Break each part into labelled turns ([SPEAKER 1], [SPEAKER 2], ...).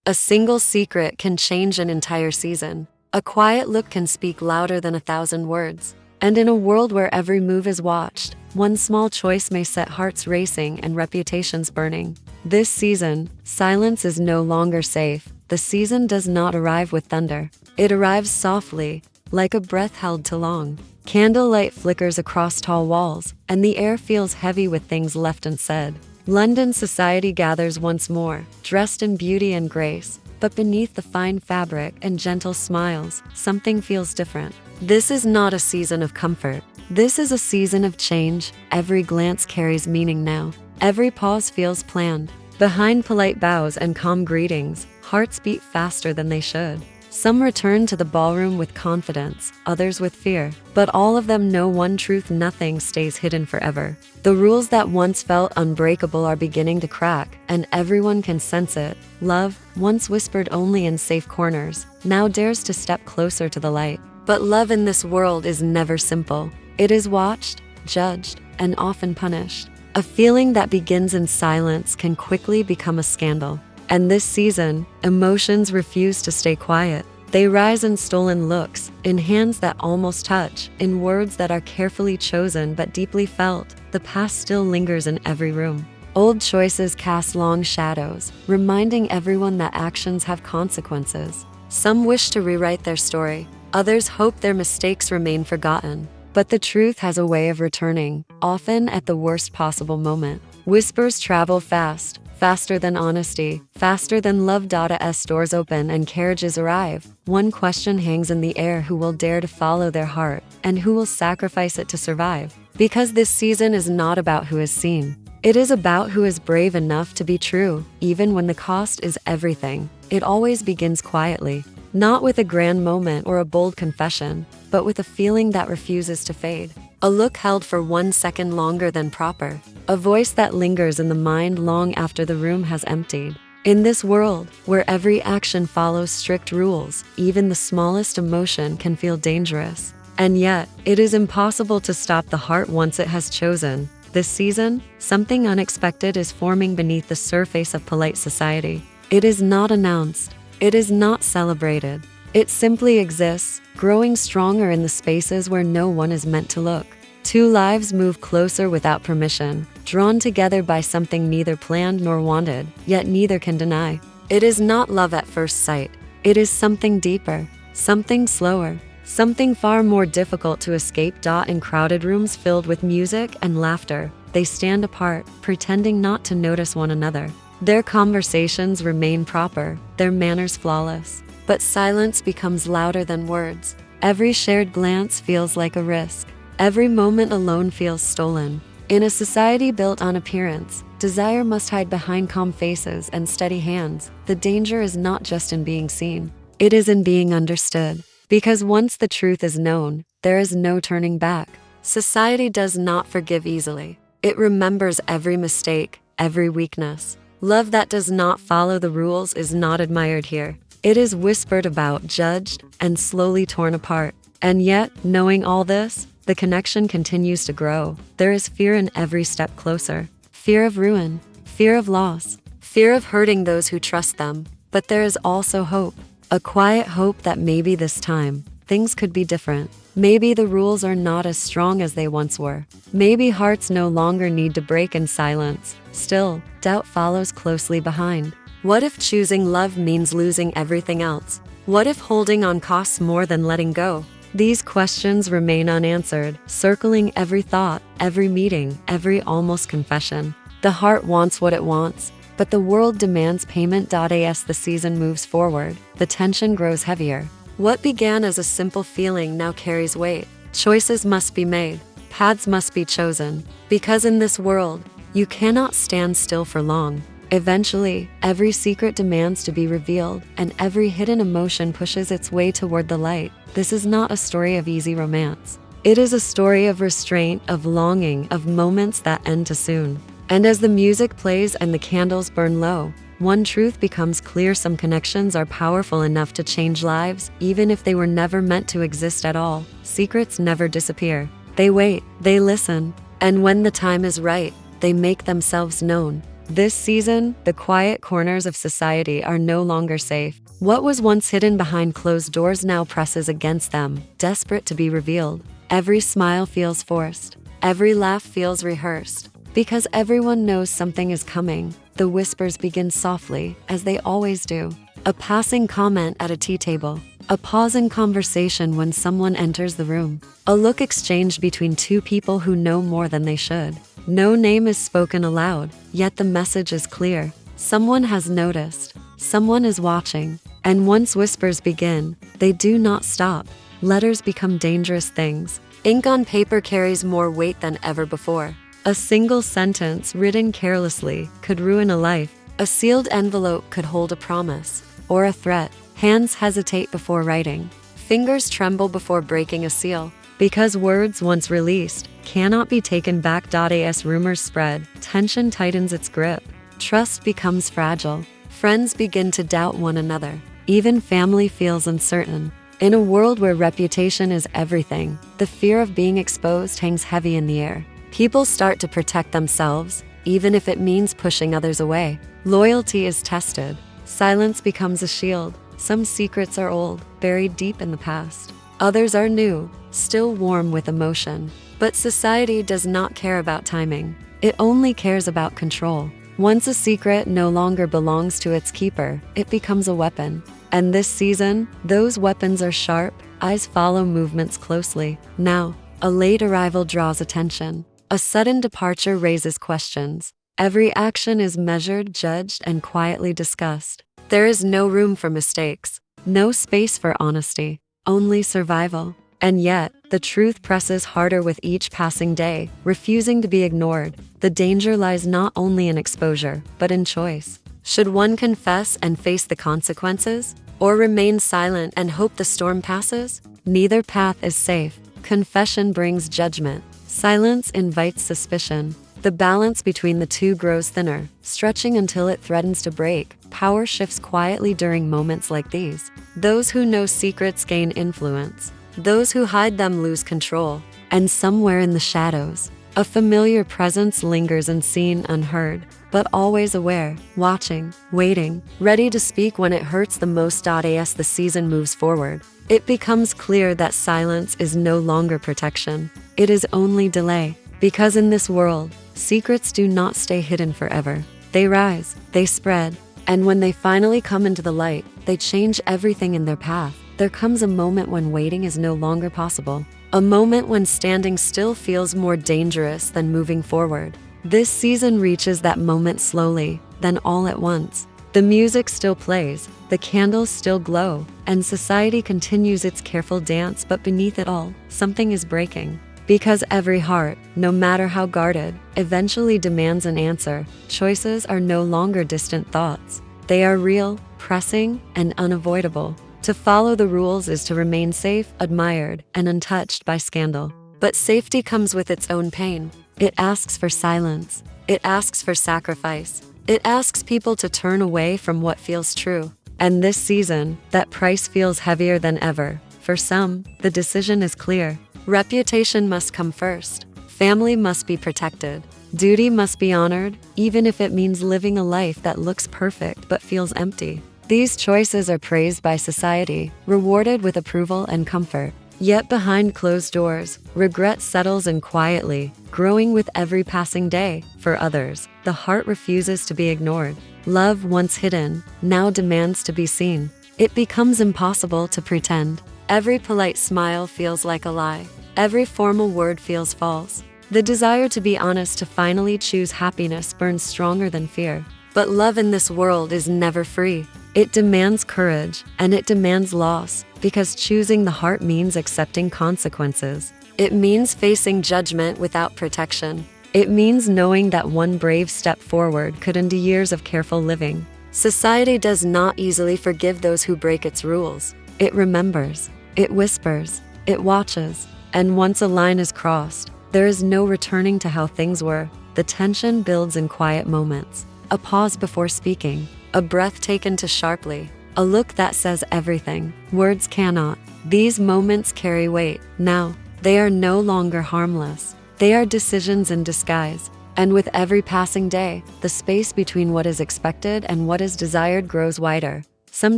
[SPEAKER 1] A single secret can change an entire season. A quiet look can speak louder than 1,000 words. And in a world where every move is watched, one small choice may set hearts racing and reputations burning. This season, silence is no longer safe. The season does not arrive with thunder. It arrives softly, like a breath held too long. Candlelight flickers across tall walls, and the air feels heavy with things left unsaid. London society gathers once more, dressed in beauty and grace, but beneath the fine fabric and gentle smiles, something feels different. This is not a season of comfort. This is a season of change. Every glance carries meaning now. Every pause feels planned. Behind polite bows and calm greetings, hearts beat faster than they should. Some return to the ballroom with confidence, others with fear, but all of them know one truth: nothing stays hidden forever. The rules that once felt unbreakable are beginning to crack, and everyone can sense it. Love, once whispered only in safe corners, now dares to step closer to the light. But love in this world is never simple. It is watched, judged, and often punished. A feeling that begins in silence can quickly become a scandal. And this season, emotions refuse to stay quiet. They rise in stolen looks, in hands that almost touch, in words that are carefully chosen but deeply felt. The past still lingers in every room. Old choices cast long shadows, reminding everyone that actions have consequences. Some wish to rewrite their story. Others hope their mistakes remain forgotten. But the truth has a way of returning, often at the worst possible moment. Whispers travel fast, faster than honesty, faster than love. As doors open and carriages arrive, one question hangs in the air: who will dare to follow their heart, and who will sacrifice it to survive? Because this season is not about who is seen. It is about who is brave enough to be true, even when the cost is everything. It always begins quietly, not with a grand moment or a bold confession, but with a feeling that refuses to fade. A look held for 1 second longer than proper. A voice that lingers in the mind long after the room has emptied. In this world, where every action follows strict rules, even the smallest emotion can feel dangerous. And yet, it is impossible to stop the heart once it has chosen. This season, something unexpected is forming beneath the surface of polite society. It is not announced. It is not celebrated. It simply exists, growing stronger in the spaces where no one is meant to look. Two lives move closer without permission, drawn together by something neither planned nor wanted, yet neither can deny. It is not love at first sight. It is something deeper, something slower, something far more difficult to escape. In crowded rooms filled with music and laughter, they stand apart, pretending not to notice one another. Their conversations remain proper, their manners flawless. But silence becomes louder than words. Every shared glance feels like a risk. Every moment alone feels stolen. In a society built on appearance, desire must hide behind calm faces and steady hands. The danger is not just in being seen. It is in being understood. Because once the truth is known, there is no turning back. Society does not forgive easily. It remembers every mistake, every weakness. Love that does not follow the rules is not admired here. It is whispered about, judged, and slowly torn apart. And yet, knowing all this, the connection continues to grow. There is fear in every step closer. Fear of ruin, fear of loss, fear of hurting those who trust them. But there is also hope. A quiet hope that maybe this time, things could be different. Maybe the rules are not as strong as they once were. Maybe hearts no longer need to break in silence. Still, doubt follows closely behind. What if choosing love means losing everything else? What if holding on costs more than letting go? These questions remain unanswered, circling every thought, every meeting, every almost confession. The heart wants what it wants, but the world demands payment. As the season moves forward, the tension grows heavier. What began as a simple feeling now carries weight. Choices must be made. Paths must be chosen. Because in this world, you cannot stand still for long. Eventually, every secret demands to be revealed, and every hidden emotion pushes its way toward the light. This is not a story of easy romance. It is a story of restraint, of longing, of moments that end too soon. And as the music plays and the candles burn low, one truth becomes clear: some connections are powerful enough to change lives, even if they were never meant to exist at all. Secrets never disappear. They wait, they listen, and when the time is right, they make themselves known. This season, the quiet corners of society are no longer safe. What was once hidden behind closed doors now presses against them, desperate to be revealed. Every smile feels forced. Every laugh feels rehearsed. Because everyone knows something is coming, the whispers begin softly, as they always do. A passing comment at a tea table. A pause in conversation when someone enters the room. A look exchanged between two people who know more than they should. No name is spoken aloud, yet the message is clear. Someone has noticed. Someone is watching. And once whispers begin, they do not stop. Letters become dangerous things. Ink on paper carries more weight than ever before. A single sentence written carelessly could ruin a life. A sealed envelope could hold a promise or a threat. Hands hesitate before writing. Fingers tremble before breaking a seal. Because words once released cannot be taken back. As rumors spread, tension tightens its grip. Trust becomes fragile. Friends begin to doubt one another. Even family feels uncertain. In a world where reputation is everything, the fear of being exposed hangs heavy in the air. People start to protect themselves, even if it means pushing others away. Loyalty is tested. Silence becomes a shield. Some secrets are old, buried deep in the past. Others are new, still warm with emotion. But society does not care about timing. It only cares about control. Once a secret no longer belongs to its keeper, it becomes a weapon. And this season, those weapons are sharp, eyes follow movements closely. Now, a late arrival draws attention. A sudden departure raises questions. Every action is measured, judged, and quietly discussed. There is no room for mistakes, no space for honesty, only survival. And yet, the truth presses harder with each passing day, refusing to be ignored. The danger lies not only in exposure, but in choice. Should one confess and face the consequences, or remain silent and hope the storm passes? Neither path is safe. Confession brings judgment. Silence invites suspicion. The balance between the two grows thinner, stretching until it threatens to break. Power shifts quietly during moments like these. Those who know secrets gain influence. Those who hide them lose control. And somewhere in the shadows, a familiar presence lingers unseen, unheard, but always aware, watching, waiting, ready to speak when it hurts the most. As the season moves forward, it becomes clear that silence is no longer protection. It is only delay. Because in this world, secrets do not stay hidden forever. They rise, they spread, and when they finally come into the light, they change everything in their path. There comes a moment when waiting is no longer possible. A moment when standing still feels more dangerous than moving forward. This season reaches that moment slowly, then all at once. The music still plays, the candles still glow, and society continues its careful dance, but beneath it all, something is breaking. Because every heart, no matter how guarded, eventually demands an answer. Choices are no longer distant thoughts. They are real, pressing, and unavoidable. To follow the rules is to remain safe, admired, and untouched by scandal. But safety comes with its own pain. It asks for silence. It asks for sacrifice. It asks people to turn away from what feels true. And this season, that price feels heavier than ever. For some, the decision is clear. Reputation must come first. Family must be protected. Duty must be honored, even if it means living a life that looks perfect but feels empty. These choices are praised by society, rewarded with approval and comfort. Yet behind closed doors, regret settles in quietly, growing with every passing day. For others, the heart refuses to be ignored. Love once hidden, now demands to be seen. It becomes impossible to pretend. Every polite smile feels like a lie. Every formal word feels false. The desire to be honest, to finally choose happiness, burns stronger than fear. But love in this world is never free. It demands courage, and it demands loss, because choosing the heart means accepting consequences. It means facing judgment without protection. It means knowing that one brave step forward could end years of careful living. Society does not easily forgive those who break its rules. It remembers, it whispers, it watches, and once a line is crossed, there is no returning to how things were. The tension builds in quiet moments. A pause before speaking, a breath taken too sharply, a look that says everything words cannot. These moments carry weight. Now, they are no longer harmless. They are decisions in disguise. And with every passing day, the space between what is expected and what is desired grows wider. Some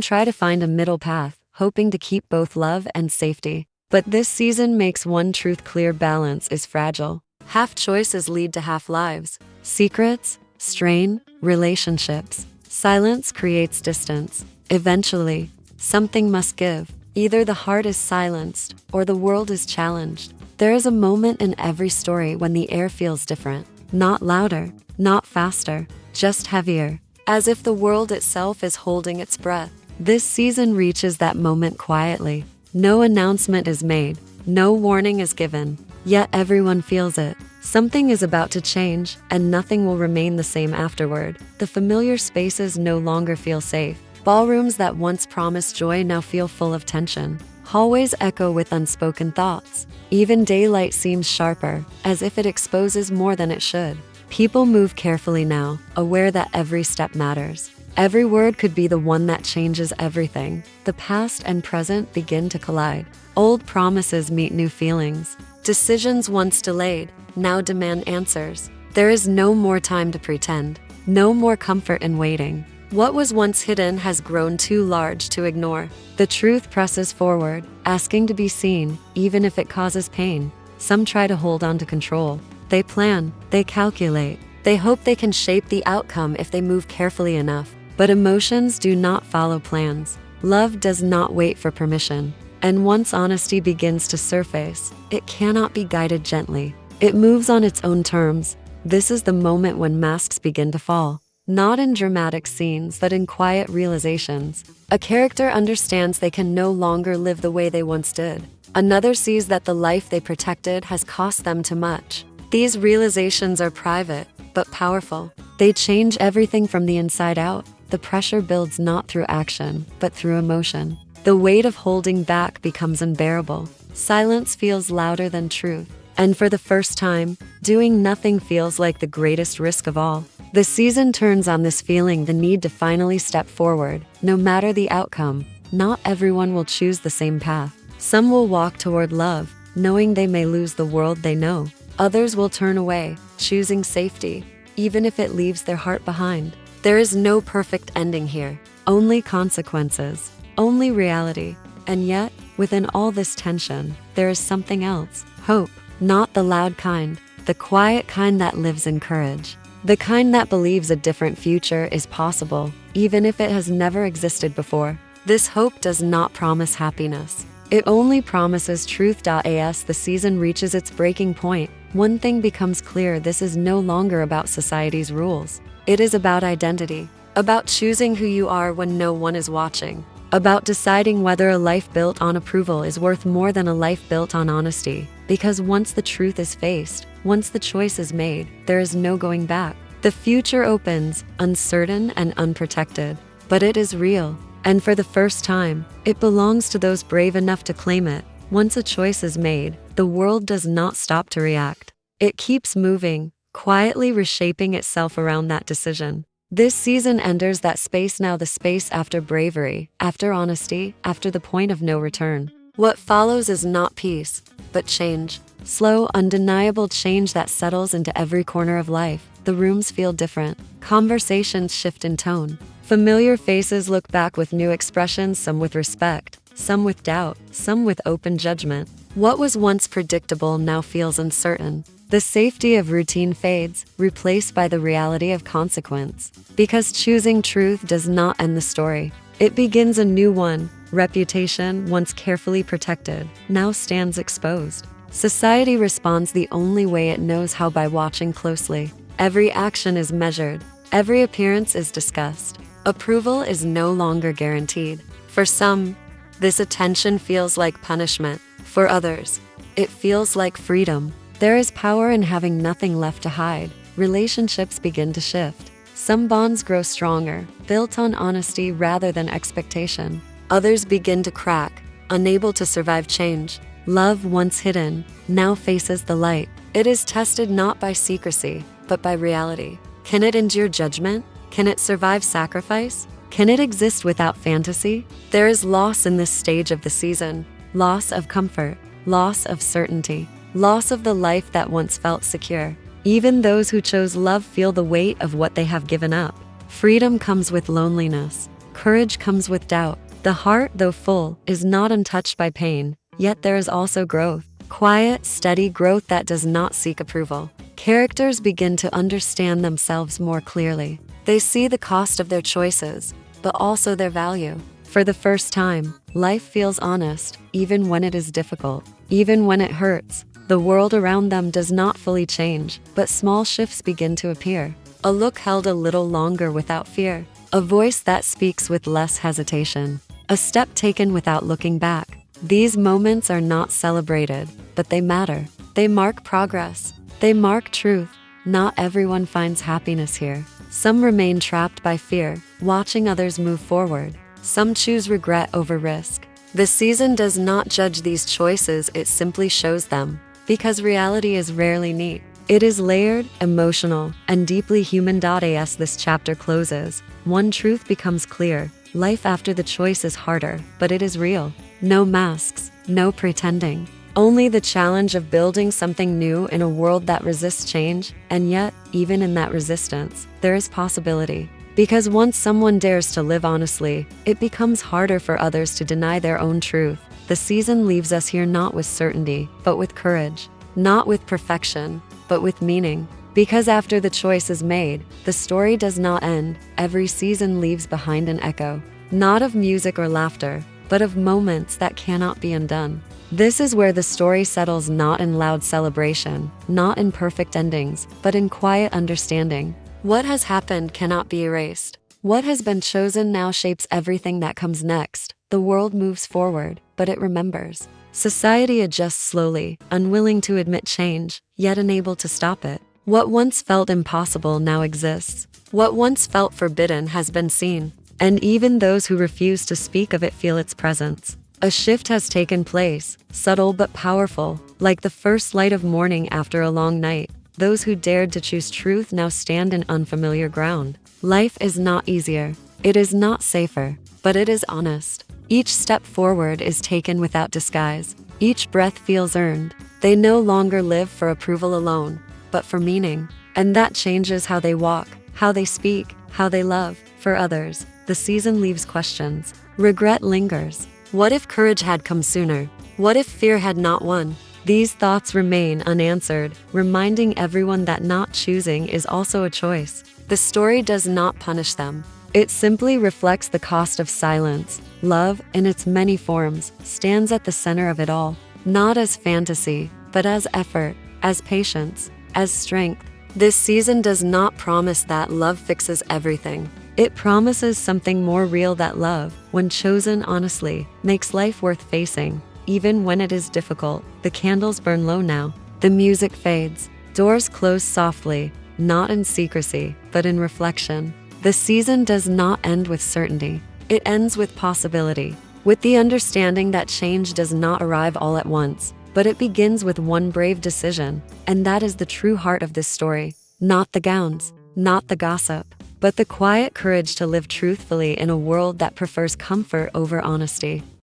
[SPEAKER 1] try to find a middle path, hoping to keep both love and safety. But this season makes one truth clear: balance is fragile. Half choices lead to half lives. Secrets, strain, relationships. Silence creates distance. Eventually, something must give. Either the heart is silenced or the world is challenged. There is a moment in every story when the air feels different. Not louder, not faster, just heavier, as if the world itself is holding its breath. This season reaches that moment quietly. No announcement is made, no warning is given, yet everyone feels it. Something is about to change, and nothing will remain the same afterward. The familiar spaces no longer feel safe. Ballrooms that once promised joy now feel full of tension. Hallways echo with unspoken thoughts. Even daylight seems sharper, as if it exposes more than it should. People move carefully now, aware that every step matters. Every word could be the one that changes everything. The past and present begin to collide. Old promises meet new feelings. Decisions once delayed now demand answers. There is no more time to pretend, no more comfort in waiting. What was once hidden has grown too large to ignore. The truth presses forward, asking to be seen, even if it causes pain. Some try to hold on to control. They plan, they calculate, they hope they can shape the outcome if they move carefully enough. But emotions do not follow plans. Love does not wait for permission. And once honesty begins to surface, it cannot be guided gently. It moves on its own terms. This is the moment when masks begin to fall. Not in dramatic scenes, but in quiet realizations. A character understands they can no longer live the way they once did. Another sees that the life they protected has cost them too much. These realizations are private, but powerful. They change everything from the inside out. The pressure builds not through action, but through emotion. The weight of holding back becomes unbearable. Silence feels louder than truth. And for the first time, doing nothing feels like the greatest risk of all. The season turns on this feeling, the need to finally step forward, no matter the outcome. Not everyone will choose the same path. Some will walk toward love, knowing they may lose the world they know. Others will turn away, choosing safety, even if it leaves their heart behind. There is no perfect ending here, only consequences, only reality. And yet, within all this tension, there is something else: hope. Not the loud kind, the quiet kind that lives in courage. The kind that believes a different future is possible, even if it has never existed before. This hope does not promise happiness. It only promises truth. As the season reaches its breaking point, one thing becomes clear: this is no longer about society's rules. It is about identity, about choosing who you are when no one is watching, about deciding whether a life built on approval is worth more than a life built on honesty. Because once the truth is faced, once the choice is made, there is no going back. The future opens, uncertain and unprotected, but it is real. And for the first time, it belongs to those brave enough to claim it. Once a choice is made, the world does not stop to react. It keeps moving, quietly reshaping itself around that decision. This season enters that space now, the space after bravery, after honesty, after the point of no return. What follows is not peace, but change. Slow, undeniable change that settles into every corner of life. The rooms feel different. Conversations shift in tone. Familiar faces look back with new expressions, some with respect, some with doubt, some with open judgment. What was once predictable now feels uncertain. The safety of routine fades, replaced by the reality of consequence. Because choosing truth does not end the story. It begins a new one. Reputation, once carefully protected, now stands exposed. Society responds the only way it knows how: by watching closely. Every action is measured. Every appearance is discussed. Approval is no longer guaranteed. For some, this attention feels like punishment. For others, it feels like freedom. There is power in having nothing left to hide. Relationships begin to shift. Some bonds grow stronger, built on honesty rather than expectation. Others begin to crack, unable to survive change. Love, once hidden, now faces the light. It is tested not by secrecy, but by reality. Can it endure judgment? Can it survive sacrifice? Can it exist without fantasy? There is loss in this stage of the season. Loss of comfort, loss of certainty, loss of the life that once felt secure. Even those who chose love feel the weight of what they have given up. Freedom comes with loneliness. Courage comes with doubt. The heart, though full, is not untouched by pain, yet there is also growth. Quiet, steady growth that does not seek approval. Characters begin to understand themselves more clearly. They see the cost of their choices, but also their value. For the first time, life feels honest, even when it is difficult. Even when it hurts, the world around them does not fully change, but small shifts begin to appear. A look held a little longer without fear. A voice that speaks with less hesitation. A step taken without looking back. These moments are not celebrated, but they matter. They mark progress. They mark truth. Not everyone finds happiness here. Some remain trapped by fear, watching others move forward. Some choose regret over risk. The season does not judge these choices, it simply shows them. Because reality is rarely neat. It is layered, emotional, and deeply human. As this chapter closes, one truth becomes clear. Life after the choice is harder, but it is real. No masks, no pretending. Only the challenge of building something new in a world that resists change. And yet, even in that resistance, there is possibility. Because once someone dares to live honestly, it becomes harder for others to deny their own truth. The season leaves us here not with certainty, but with courage. Not with perfection, but with meaning. Because after the choice is made, the story does not end. Every season leaves behind an echo. Not of music or laughter, but of moments that cannot be undone. This is where the story settles, not in loud celebration, not in perfect endings, but in quiet understanding. What has happened cannot be erased. What has been chosen now shapes everything that comes next. The world moves forward, but it remembers. Society adjusts slowly, unwilling to admit change, yet unable to stop it. What once felt impossible now exists. What once felt forbidden has been seen. And even those who refuse to speak of it feel its presence. A shift has taken place, subtle but powerful, like the first light of morning after a long night. Those who dared to choose truth now stand in unfamiliar ground. Life is not easier. It is not safer, but it is honest. Each step forward is taken without disguise. Each breath feels earned. They no longer live for approval alone, but for meaning. And that changes how they walk, how they speak, how they love. For others, the season leaves questions. Regret lingers. What if courage had come sooner? What if fear had not won? These thoughts remain unanswered, reminding everyone that not choosing is also a choice. The story does not punish them. It simply reflects the cost of silence. Love, in its many forms, stands at the center of it all. Not as fantasy, but as effort, as patience, as strength. This season does not promise that love fixes everything. It promises something more real, that love, when chosen honestly, makes life worth facing. Even when it is difficult. The candles burn low now. The music fades. Doors close softly, not in secrecy, but in reflection. The season does not end with certainty. It ends with possibility, with the understanding that change does not arrive all at once, but it begins with one brave decision. And that is the true heart of this story. Not the gowns, not the gossip, but the quiet courage to live truthfully in a world that prefers comfort over honesty.